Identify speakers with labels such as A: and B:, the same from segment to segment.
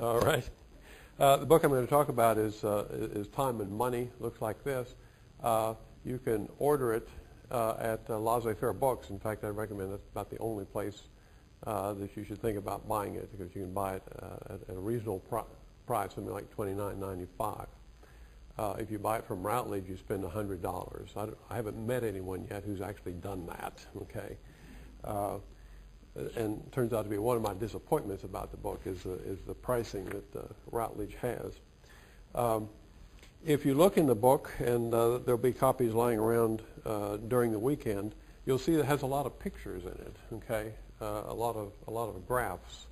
A: All right. The book I'm going to talk about is Time and Money. Looks like this. You can order it at laissez-faire books. In fact, I recommend that's about the only place that you should think about buying it, because you can buy it at a reasonable price, something like $29.95. If you buy it from Routledge, you spend $100. I haven't met anyone yet who's actually done that. Okay. And it turns out to be one of my disappointments about the book is the pricing that Routledge has. If you look in the book, and there'll be copies lying around during the weekend, you'll see it has a lot of pictures in it. Okay, a lot of graphs,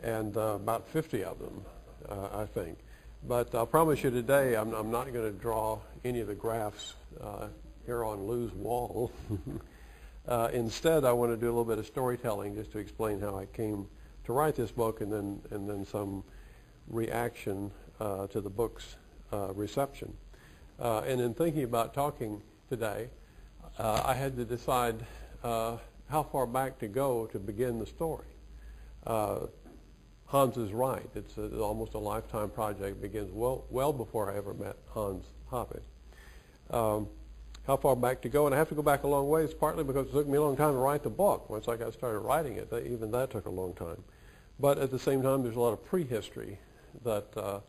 A: and about 50 of them, I think. But I'll promise you today, I'm not going to draw any of the graphs here on Lou's wall. Instead, I want to do a little bit of storytelling just to explain how I came to write this book, and then some reaction to the book's reception. And in thinking about talking today, I had to decide how far back to go to begin the story. Hans is right. It's almost a lifetime project. It begins well before I ever met Hans Hoppe. How far back to go? And I have to go back a long ways, partly because it took me a long time to write the book. Once I got started writing it, even that took a long time. But at the same time, there's a lot of prehistory that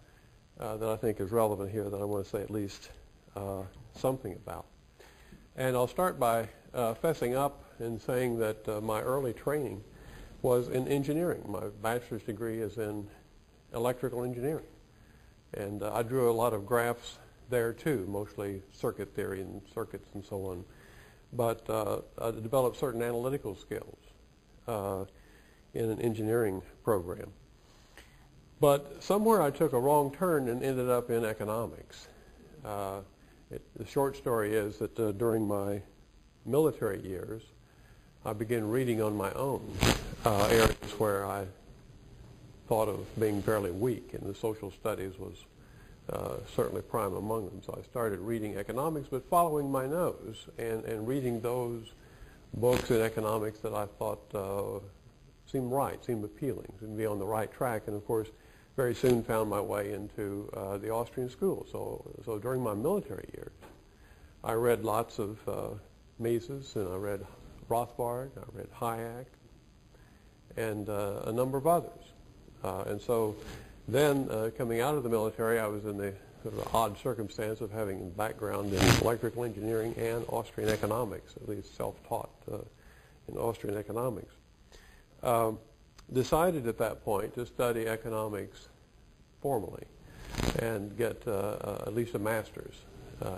A: I think is relevant here that I want to say at least something about. And I'll start by fessing up and saying that my early training was in engineering. My bachelor's degree is in electrical engineering. And I drew a lot of graphs there too, mostly circuit theory and circuits and so on. But I developed certain analytical skills in an engineering program. But somewhere I took a wrong turn and ended up in economics. The short story is that during my military years, I began reading on my own areas where I thought of being fairly weak, and the social studies was certainly prime among them. So I started reading economics, but following my nose and reading those books in economics that I thought seemed right, seemed appealing, seemed to be on the right track. And of course, very soon found my way into the Austrian School. So during my military years, I read lots of Mises, and I read Rothbard, I read Hayek, and a number of others. And so then, coming out of the military, I was in the sort of odd circumstance of having a background in electrical engineering and Austrian economics, at least self-taught in Austrian economics. Decided at that point to study economics formally and get at least a master's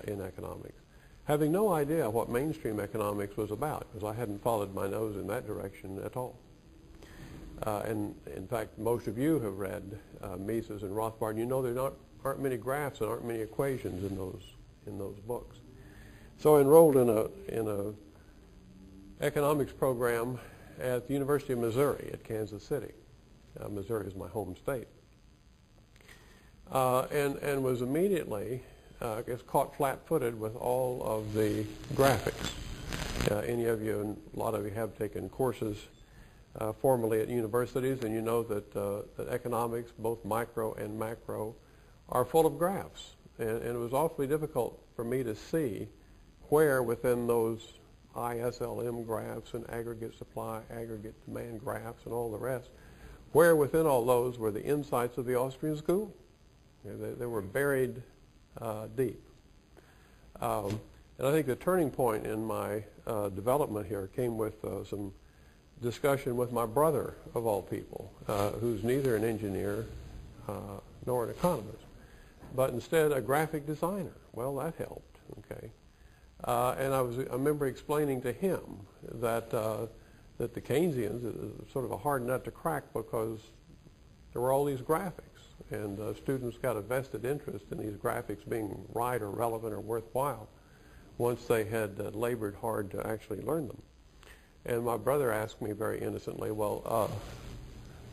A: in economics, having no idea what mainstream economics was about, because I hadn't followed my nose in that direction at all. And in fact, most of you have read Mises and Rothbard. You know there aren't many graphs and aren't many equations in those books. So I enrolled in a economics program at the University of Missouri at Kansas City. Missouri is my home state. And was immediately, I guess, caught flat-footed with all of the graphics. Any of you, and a lot of you have taken courses formally at universities, and you know that economics, both micro and macro, are full of graphs. And it was awfully difficult for me to see where within those ISLM graphs and aggregate supply, aggregate demand graphs, and all the rest, where within all those were the insights of the Austrian School. They were buried deep. And I think the turning point in my development here came with some discussion with my brother, of all people, who's neither an engineer nor an economist, but instead a graphic designer. Well, that helped, okay. And I remember explaining to him that the Keynesians is sort of a hard nut to crack, because there were all these graphics, and students got a vested interest in these graphics being right or relevant or worthwhile once they had labored hard to actually learn them. And my brother asked me very innocently, well,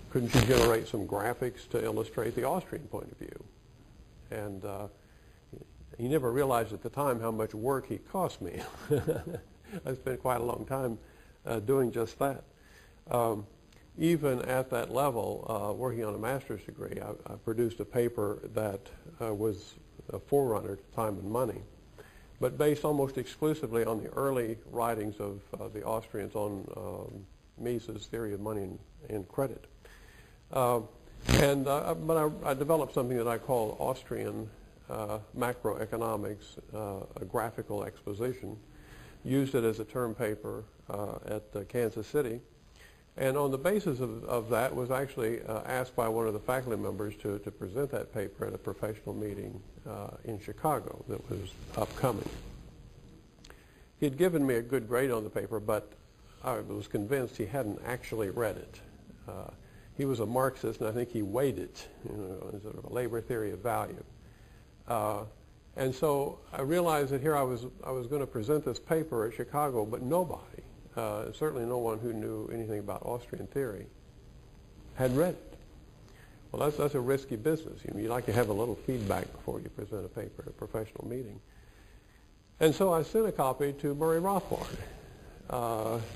A: couldn't you generate some graphics to illustrate the Austrian point of view? And he never realized at the time how much work he cost me. I spent quite a long time doing just that. even at that level, working on a master's degree, I produced a paper that was a forerunner to Time and Money, but based almost exclusively on the early writings of the Austrians on Mises' theory of money and credit. But I developed something that I call Austrian macroeconomics, a graphical exposition, used it as a term paper at Kansas City, and on the basis of that was actually asked by one of the faculty members to present that paper at a professional meeting in Chicago that was upcoming. He had given me a good grade on the paper, but I was convinced he hadn't actually read it. He was a Marxist, and I think he weighed it, in sort of a labor theory of value. And so I realized that here I was going to present this paper at Chicago, but nobody, certainly no one who knew anything about Austrian theory, had read it. Well, that's a risky business. You like to have a little feedback before you present a paper at a professional meeting. And so I sent a copy to Murray Rothbard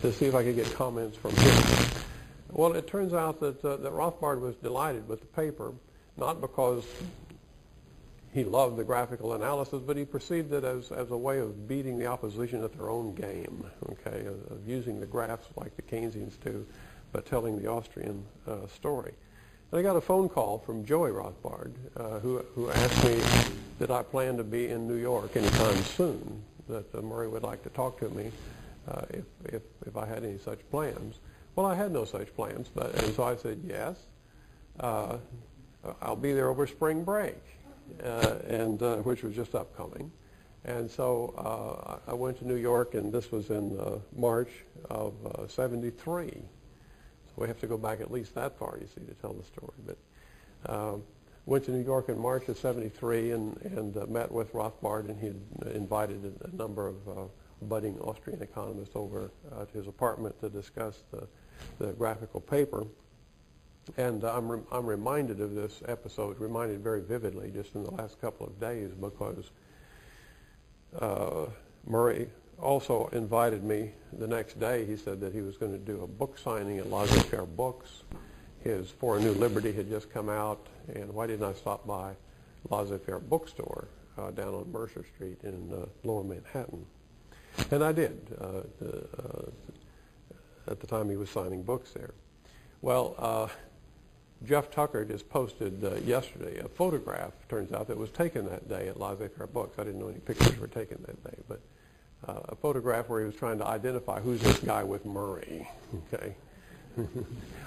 A: to see if I could get comments from him. Well, it turns out that Rothbard was delighted with the paper, not because he loved the graphical analysis, but he perceived it as a way of beating the opposition at their own game, okay, of using the graphs like the Keynesians do, but telling the Austrian story. And I got a phone call from Joey Rothbard, who asked me that I planned to be in New York anytime soon, that Murray would like to talk to me if I had any such plans. Well, I had no such plans, and so I said yes. I'll be there over spring break, which was just upcoming. And so I went to New York, and this was in March of '73. So we have to go back at least that far, you see, to tell the story. But went to New York in March of '73 and met with Rothbard, and he had invited a number of budding Austrian economists over to his apartment to discuss the graphical paper. And I'm reminded of this episode, reminded very vividly just in the last couple of days, because Murray also invited me the next day. He said that he was going to do a book signing at Laissez-faire Books. His For a New Liberty had just come out, and why didn't I stop by Laissez-faire Bookstore down on Mercer Street in Lower Manhattan? And I did. At the time he was signing books there. Well, Jeff Tucker just posted yesterday a photograph, turns out, that was taken that day at Laissez-faire Books. I didn't know any pictures were taken that day, but a photograph where he was trying to identify who's this guy with Murray, okay?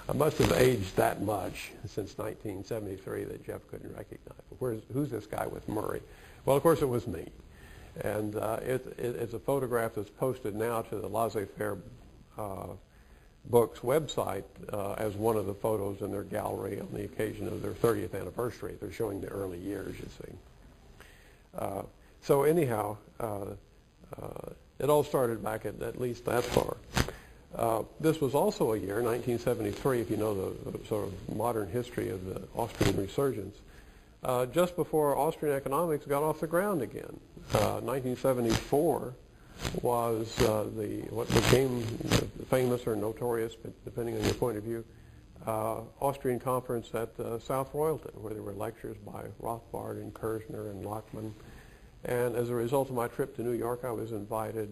A: I must have aged that much since 1973 that Jeff couldn't recognize. But who's this guy with Murray? Well, of course, it was me. And it's a photograph that's posted now to the Laissez-faire Books website as one of the photos in their gallery on the occasion of their 30th anniversary. They're showing the early years, you see. So anyhow, it all started back at least that far. This was also a year, 1973, if you know the sort of modern history of the Austrian resurgence, just before Austrian economics got off the ground again. 1974 was what became the famous or notorious, depending on your point of view, Austrian conference at South Royalton, where there were lectures by Rothbard and Kirzner and Lachman. And as a result of my trip to New York, I was invited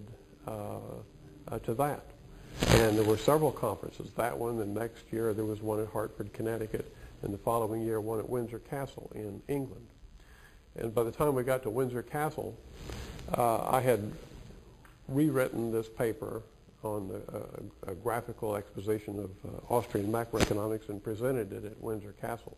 A: to that. And there were several conferences. That one, the next year there was one at Hartford, Connecticut, and the following year one at Windsor Castle in England. And by the time we got to Windsor Castle, I had rewritten this paper on a graphical exposition of Austrian macroeconomics and presented it at Windsor Castle.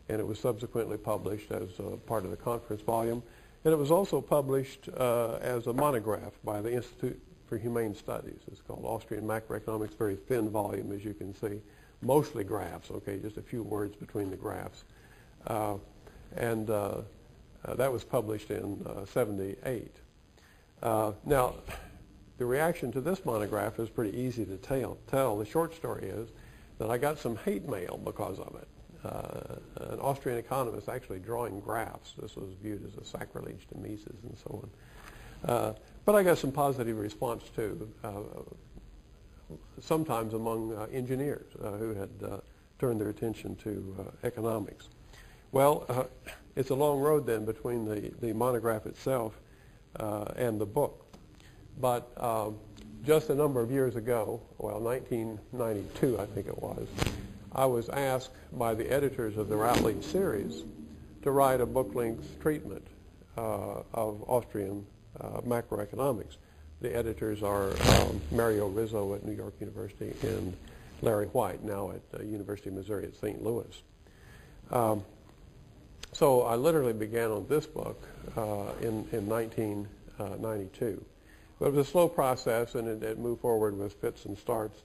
A: And it was subsequently published as part of the conference volume. And it was also published as a monograph by the Institute for Humane Studies. It's called Austrian Macroeconomics, very thin volume, as you can see. Mostly graphs, okay, just a few words between the graphs. That was published in '78. Now, the reaction to this monograph is pretty easy to tell. The short story is that I got some hate mail because of it. An Austrian economist actually drawing graphs. This was viewed as a sacrilege to Mises and so on. But I got some positive response too. sometimes among engineers who had turned their attention to economics. Well, it's a long road then between the monograph itself and the book. But just a number of years ago, well, 1992 I think it was, I was asked by the editors of the Routledge series to write a book-length treatment of Austrian macroeconomics. The editors are Mario Rizzo at New York University and Larry White, now at the University of Missouri at St. Louis. So I literally began on this book in 1992. But it was a slow process, and it moved forward with fits and starts.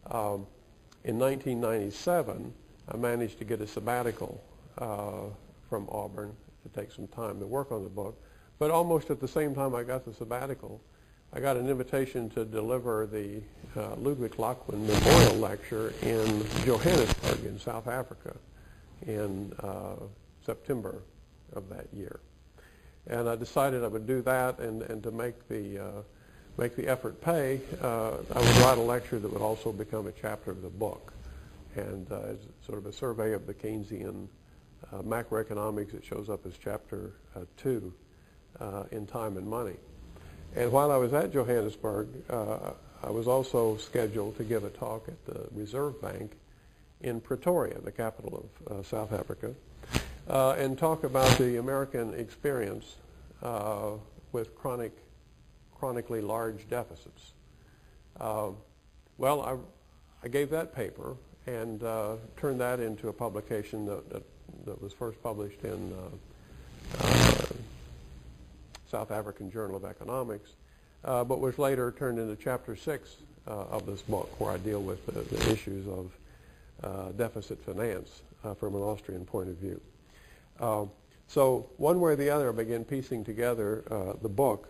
A: In 1997, I managed to get a sabbatical from Auburn to take some time to work on the book. But almost at the same time I got the sabbatical, I got an invitation to deliver the Ludwig Lachmann Memorial Lecture in Johannesburg in South Africa in September of that year. And I decided I would do that, and to make the effort pay, I would write a lecture that would also become a chapter of the book. And as sort of a survey of the Keynesian macroeconomics, it shows up as chapter 2 in Time and Money. And while I was at Johannesburg, I was also scheduled to give a talk at the Reserve Bank in Pretoria, the capital of South Africa, and talk about the American experience with chronically large deficits. Well, I gave that paper and turned that into a publication that was first published in South African Journal of Economics, but was later turned into Chapter 6 of this book, where I deal with the issues of deficit finance from an Austrian point of view. So one way or the other, I began piecing together the book.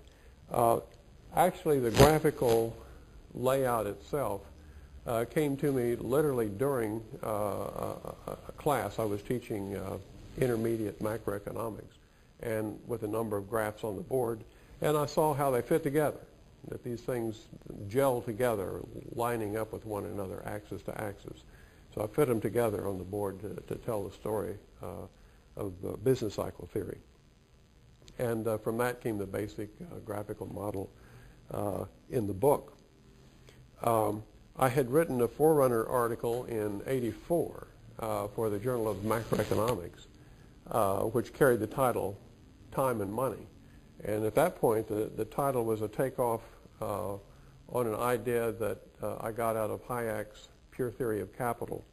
A: Actually, the graphical layout itself came to me literally during a class. I was teaching intermediate macroeconomics, and with a number of graphs on the board, and I saw how they fit together, that these things gel together, lining up with one another, axis to axis. So I fit them together on the board to tell the story of business cycle theory. And from that came the basic graphical model in the book. I had written a forerunner article in '84 for the Journal of Macroeconomics, which carried the title Time and Money. And at that point, the title was a takeoff on an idea that I got out of Hayek's Pure Theory of Capital,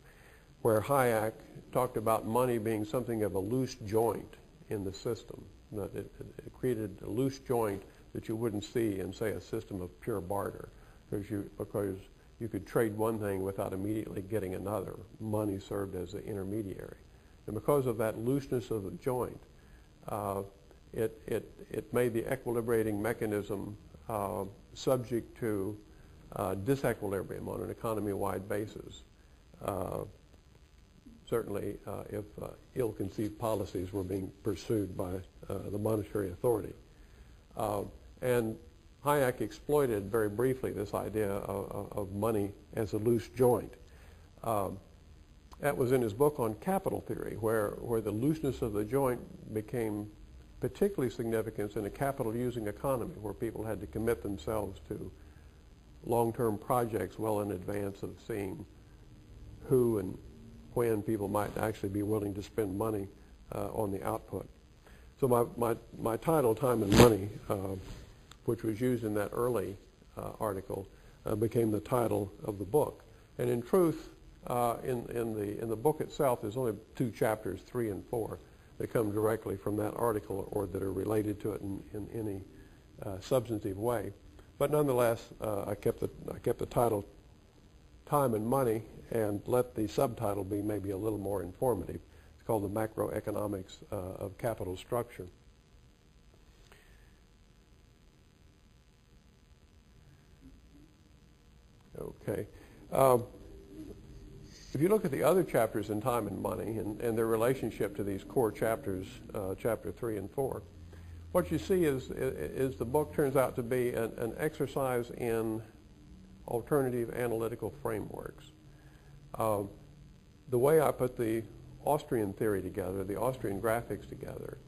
A: where Hayek talked about money being something of a loose joint in the system, that it created a loose joint that you wouldn't see in, say, a system of pure barter, because you could trade one thing without immediately getting another. Money served as an intermediary. And because of that looseness of the joint, it made the equilibrating mechanism subject to disequilibrium on an economy-wide basis, certainly if ill-conceived policies were being pursued by the monetary authority. And Hayek exploited very briefly this idea of money as a loose joint. That was in his book on capital theory, where the looseness of the joint became particularly significant in a capital-using economy, where people had to commit themselves to long-term projects well in advance of seeing who and when people might actually be willing to spend money on the output. So my title, Time and Money, which was used in that early article, became the title of the book. And in truth, in the book itself, there's only 2 chapters, 3 and 4, that come directly from that article or that are related to it in any substantive way. But nonetheless, I kept the title Time and Money and let the subtitle be maybe a little more informative. It's called The Macroeconomics of Capital Structure. Okay. If you look at the other chapters in Time and Money and their relationship to these core chapters, chapter 3 and 4, what you see is the book turns out to be an exercise in alternative analytical frameworks. The way I put the Austrian theory together, the Austrian graphics together,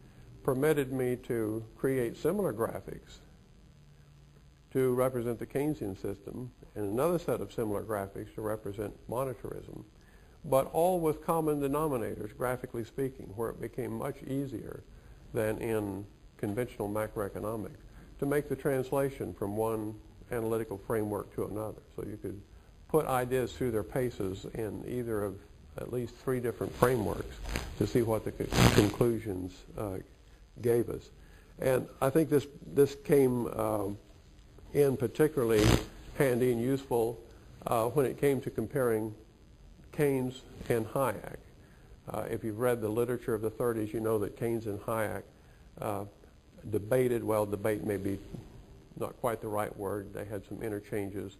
A: permitted me to create similar graphics to represent the Keynesian system and another set of similar graphics to represent monetarism, but all with common denominators, graphically speaking, where it became much easier than in conventional macroeconomics to make the translation from one analytical framework to another. So you could put ideas through their paces in either of at least 3 different frameworks to see what the conclusions gave us. And I think this came in particularly handy and useful when it came to comparing Keynes and Hayek. If you've read the literature of the 30s, you know that Keynes and Hayek debated. Well, debate may be not quite the right word. They had some interchanges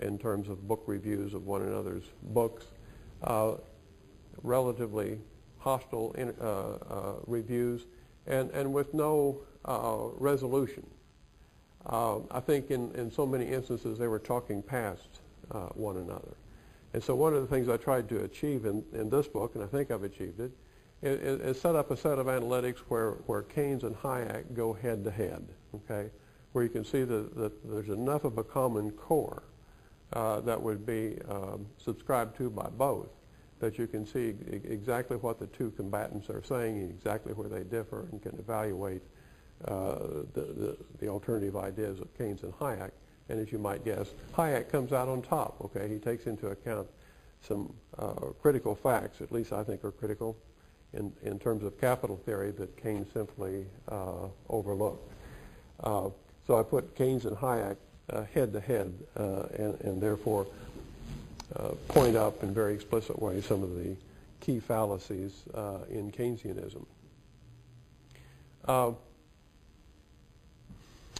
A: in terms of book reviews of one another's books, relatively hostile reviews, and with no resolution. I think in so many instances they were talking past one another. And so one of the things I tried to achieve in this book, and I think I've achieved it, is set up a set of analytics where Keynes and Hayek go head to head, okay, where you can see that there's enough of a common core that would be subscribed to by both, that you can see exactly what the two combatants are saying and exactly where they differ, and can evaluate the alternative ideas of Keynes and Hayek. And as you might guess, Hayek comes out on top, okay? He takes into account some critical facts, at least I think are critical, in terms of capital theory that Keynes simply overlooked. So I put Keynes and Hayek head to head, and therefore point up in very explicit ways some of the key fallacies in Keynesianism.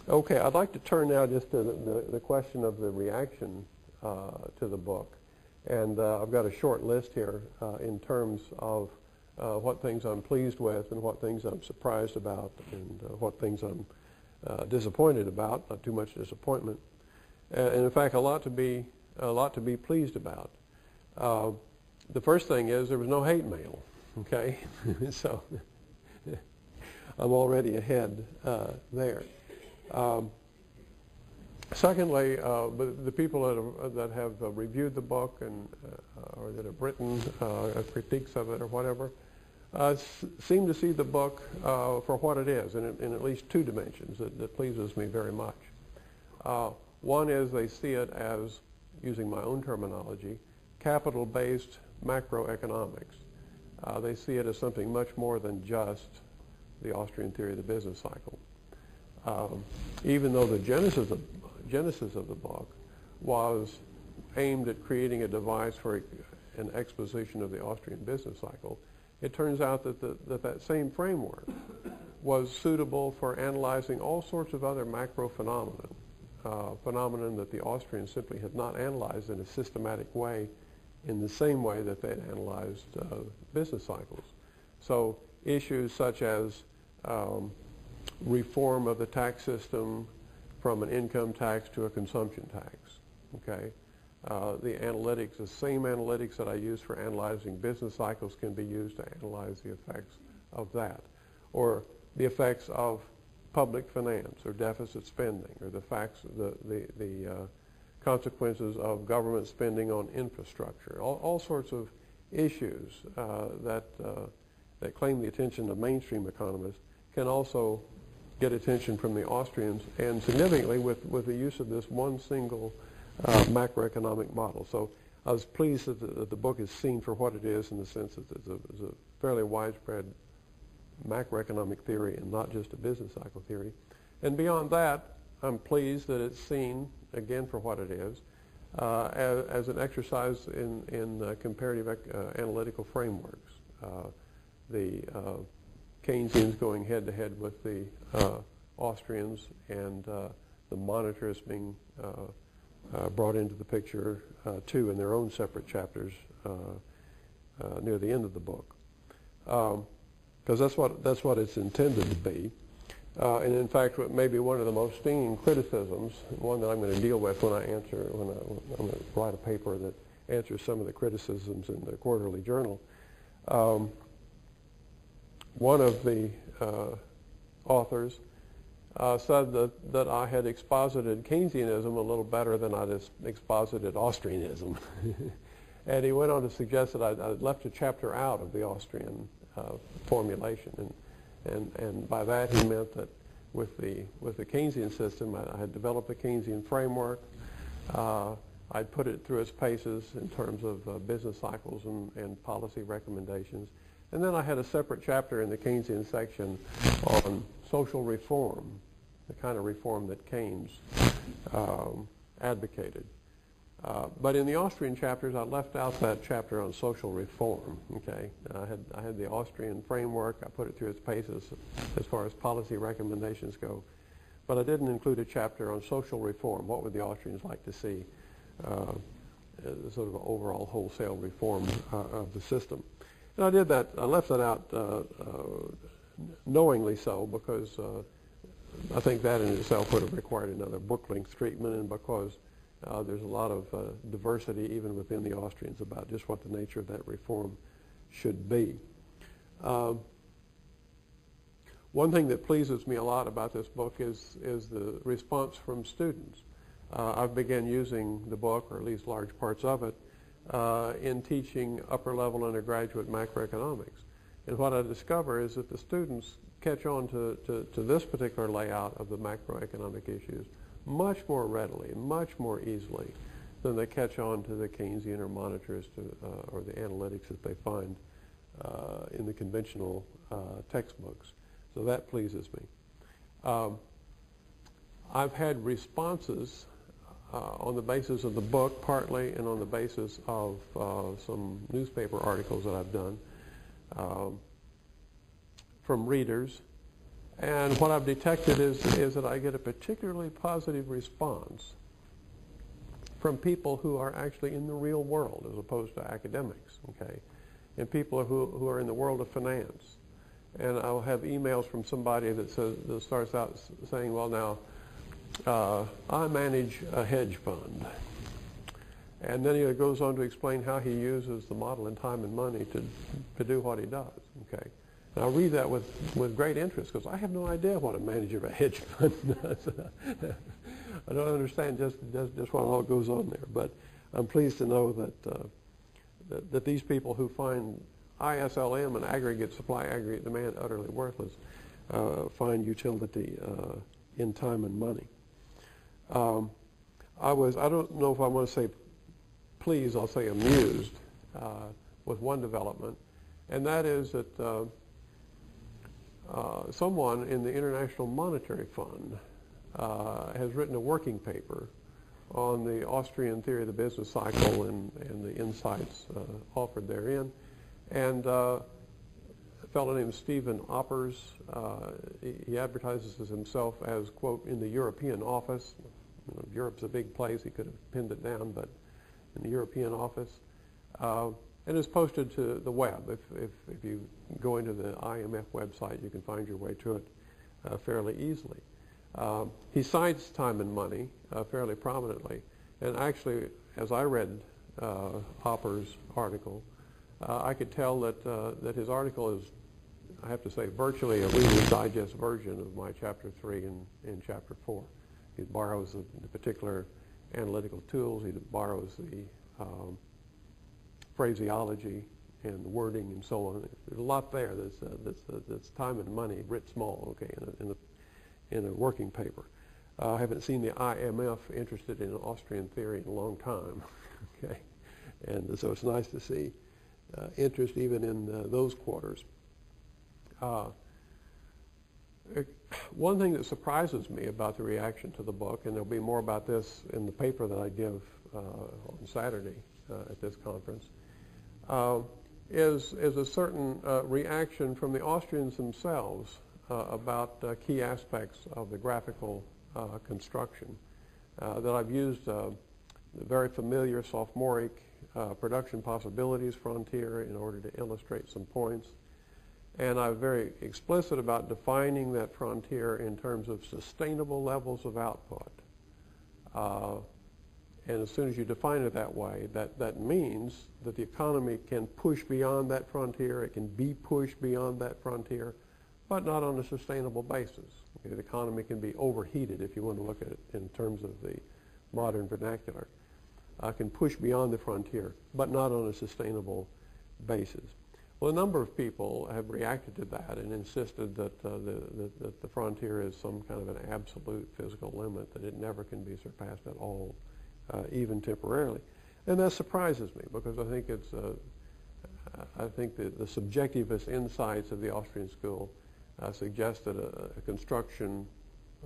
A: Okay, I'd like to turn now just to the question of the reaction to the book. And I've got a short list here in terms of what things I'm pleased with and what things I'm surprised about and what things I'm disappointed about, not too much disappointment. And in fact, a lot to be pleased about. The first thing is there was no hate mail, okay? So I'm already ahead there. Secondly, the people that have reviewed the book and or that have written critiques of it or whatever seem to see the book for what it is in at least 2 dimensions that pleases me very much. One is they see it as, using my own terminology, capital-based macroeconomics. They see it as something much more than just the Austrian theory of the business cycle. Even though the genesis of the book was aimed at creating a device for an exposition of the Austrian business cycle, it turns out that that same framework was suitable for analyzing all sorts of other macro phenomenon that the Austrians simply had not analyzed in a systematic way in the same way that they had analyzed business cycles. So issues such as reform of the tax system from an income tax to a consumption tax, okay? The analytics, the same analytics that I use for analyzing business cycles can be used to analyze the effects of that. Or the effects of public finance or deficit spending, or the consequences of government spending on infrastructure. All sorts of issues that claim the attention of mainstream economists can also get attention from the Austrians, and significantly with the use of this one single macroeconomic model. So I was pleased that the book is seen for what it is, in the sense that it's a fairly widespread macroeconomic theory and not just a business cycle theory. And beyond that, I'm pleased that it's seen, again, for what it is, as an exercise in comparative analytical frameworks. The Keynesians going head-to-head with the Austrians, and the monetarists being brought into the picture too in their own separate chapters near the end of the book, because that's what it's intended to be. And in fact, maybe one of the most stinging criticisms, one that I'm going to deal with when I'm going to write a paper that answers some of the criticisms in the quarterly journal. One of the authors said that I had exposited Keynesianism a little better than I exposited Austrianism. And he went on to suggest that I'd left a chapter out of the Austrian formulation. And by that he meant that with the Keynesian system, I had developed the Keynesian framework. I'd put it through its paces in terms of business cycles and policy recommendations. And then I had a separate chapter in the Keynesian section on social reform, the kind of reform that Keynes advocated. But in the Austrian chapters, I left out that chapter on social reform. Okay, I had the Austrian framework. I put it through its paces as far as policy recommendations go, but I didn't include a chapter on social reform. What would the Austrians like to see? Sort of an overall wholesale reform of the system. And I did that. I left that out knowingly so because I think that in itself would have required another book-length treatment, and because there's a lot of diversity even within the Austrians about just what the nature of that reform should be. One thing that pleases me a lot about this book is the response from students. I've begun using the book, or at least large parts of it, in teaching upper-level undergraduate macroeconomics. And what I discover is that the students catch on to this particular layout of the macroeconomic issues much more readily, much more easily than they catch on to the Keynesian or monetarist or the analytics that they find in the conventional textbooks. So that pleases me. I've had responses on the basis of the book partly, and on the basis of some newspaper articles that I've done from readers. And what I've detected is that I get a particularly positive response from people who are actually in the real world as opposed to academics, okay? And people who are in the world of finance. And I'll have emails from somebody that starts out saying, well, now, I manage a hedge fund. And then he goes on to explain how he uses the model in time and money to do what he does, okay? And I read that with great interest because I have no idea what a manager of a hedge fund does. I don't understand just what all goes on there. But I'm pleased to know that these people who find ISLM and aggregate supply, aggregate demand utterly worthless find utility in time and money. I don't know if I want to say pleased, I'll say amused with one development, and that is that someone in the International Monetary Fund has written a working paper on the Austrian theory of the business cycle and the insights offered therein. And a fellow named Stephen Oppers, he advertises himself as, quote, in the European office. You know, Europe's a big place. He could have pinned it down, but in the European office. And it's posted to the web. If you go into the IMF website, you can find your way to it fairly easily. He cites time and money fairly prominently. And actually, as I read Hopper's article, I could tell that his article is, I have to say, virtually a Reader's Digest version of my Chapter 3 in Chapter 4. He borrows the particular analytical tools. He borrows the phraseology and the wording and so on. There's a lot there that's time and money writ small, okay, in a working paper. I haven't seen the IMF interested in Austrian theory in a long time, okay, and so it's nice to see interest even in those quarters. One thing that surprises me about the reaction to the book, and there'll be more about this in the paper that I give on Saturday at this conference, is a certain reaction from the Austrians themselves about key aspects of the graphical construction. That I've used the very familiar sophomoric production possibilities frontier in order to illustrate some points. And I'm very explicit about defining that frontier in terms of sustainable levels of output. And as soon as you define it that way, that means that the economy can push beyond that frontier, it can be pushed beyond that frontier, but not on a sustainable basis. Okay, the economy can be overheated, if you want to look at it in terms of the modern vernacular. Can push beyond the frontier, but not on a sustainable basis. Well, a number of people have reacted to that and insisted that the frontier is some kind of an absolute physical limit, that it never can be surpassed at all, even temporarily. And that surprises me, because I think it's I think the subjectivist insights of the Austrian School suggest that a construction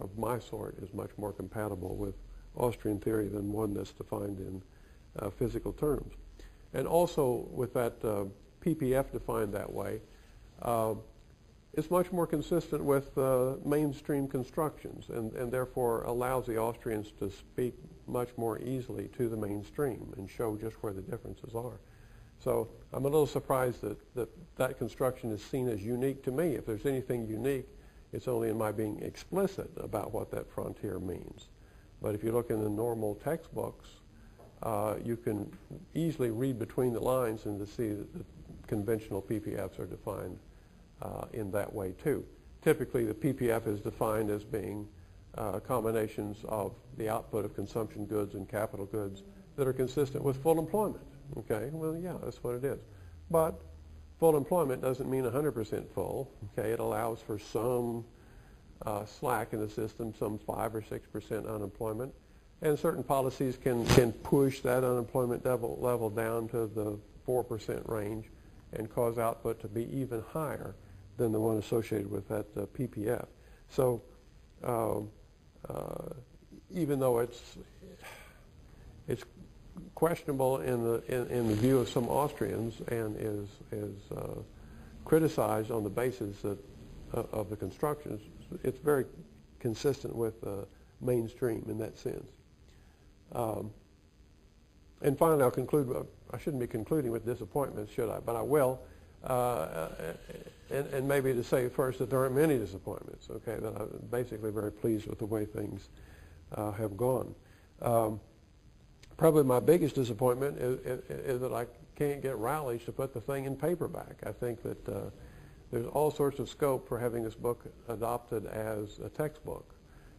A: of my sort is much more compatible with Austrian theory than one that's defined in physical terms. And also with that PPF defined that way, it's much more consistent with mainstream constructions, and therefore allows the Austrians to speak much more easily to the mainstream and show just where the differences are. So I'm a little surprised that construction is seen as unique to me. If there's anything unique, it's only in my being explicit about what that frontier means. But if you look in the normal textbooks, you can easily read between the lines and to see that the conventional PPFs are defined in that way too. Typically, the PPF is defined as being combinations of the output of consumption goods and capital goods that are consistent with full employment. Okay, well, yeah, that's what it is. But full employment doesn't mean 100% full. Okay, it allows for some slack in the system, some 5 or 6% unemployment, and certain policies can push that unemployment level down to the 4% range and cause output to be even higher than the one associated with that PPF. So even though it's questionable in the view of some Austrians and is criticized on the basis of the constructions, it's very consistent with mainstream in that sense. And finally, I'll conclude. I shouldn't be concluding with disappointments, should I? But I will. And maybe to say first that there aren't many disappointments. Okay, that I'm basically very pleased with the way things have gone. Probably my biggest disappointment is that I can't get Routledge to put the thing in paperback. I think that there's all sorts of scope for having this book adopted as a textbook.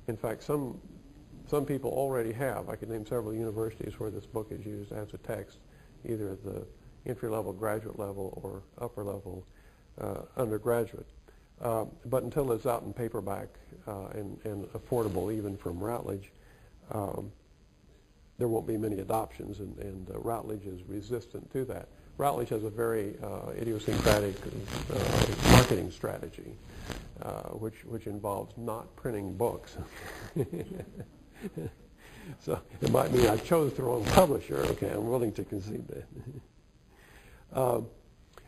A: In fact, some people already have. I could name several universities where this book is used as a text, either at the entry-level graduate level or upper-level undergraduate. But until it's out in paperback and affordable even from Routledge, there won't be many adoptions, and Routledge is resistant to that. Routledge has a very idiosyncratic marketing strategy, which involves not printing books. So it might mean I chose the wrong publisher. Okay, I'm willing to concede that.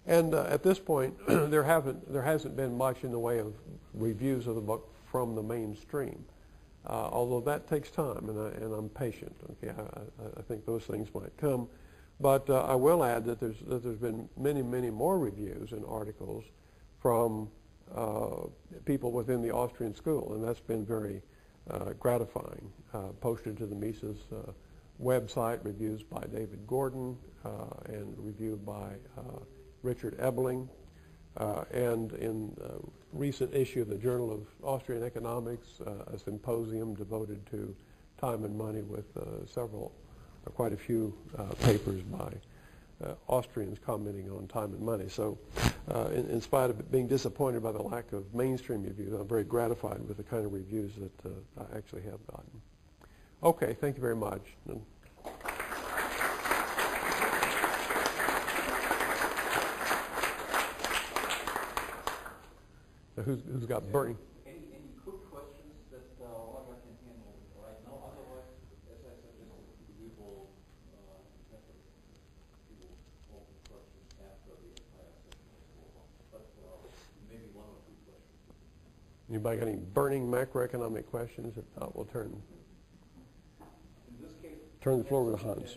A: And at this point, there hasn't been much in the way of reviews of the book from the mainstream. Although that takes time, and I'm patient. Okay, I think those things might come, but I will add that there's been many more reviews and articles from people within the Austrian School, and that's been very gratifying. Posted to the Mises website, reviews by David Gordon and review by Richard Ebeling. And in a recent issue of the Journal of Austrian Economics, a symposium devoted to time and money with quite a few papers by Austrians commenting on time and money. So in spite of being disappointed by the lack of mainstream reviews, I'm very gratified with the kind of reviews that I actually have gotten. Okay, thank you very much. Who's got burning?
B: Any quick questions that Olga can handle right now? Otherwise, as I suggested, we will have open questions after the entire session is over. But maybe one or two questions.
A: Anybody got any burning macroeconomic questions? If not, we'll turn the floor over to Hans.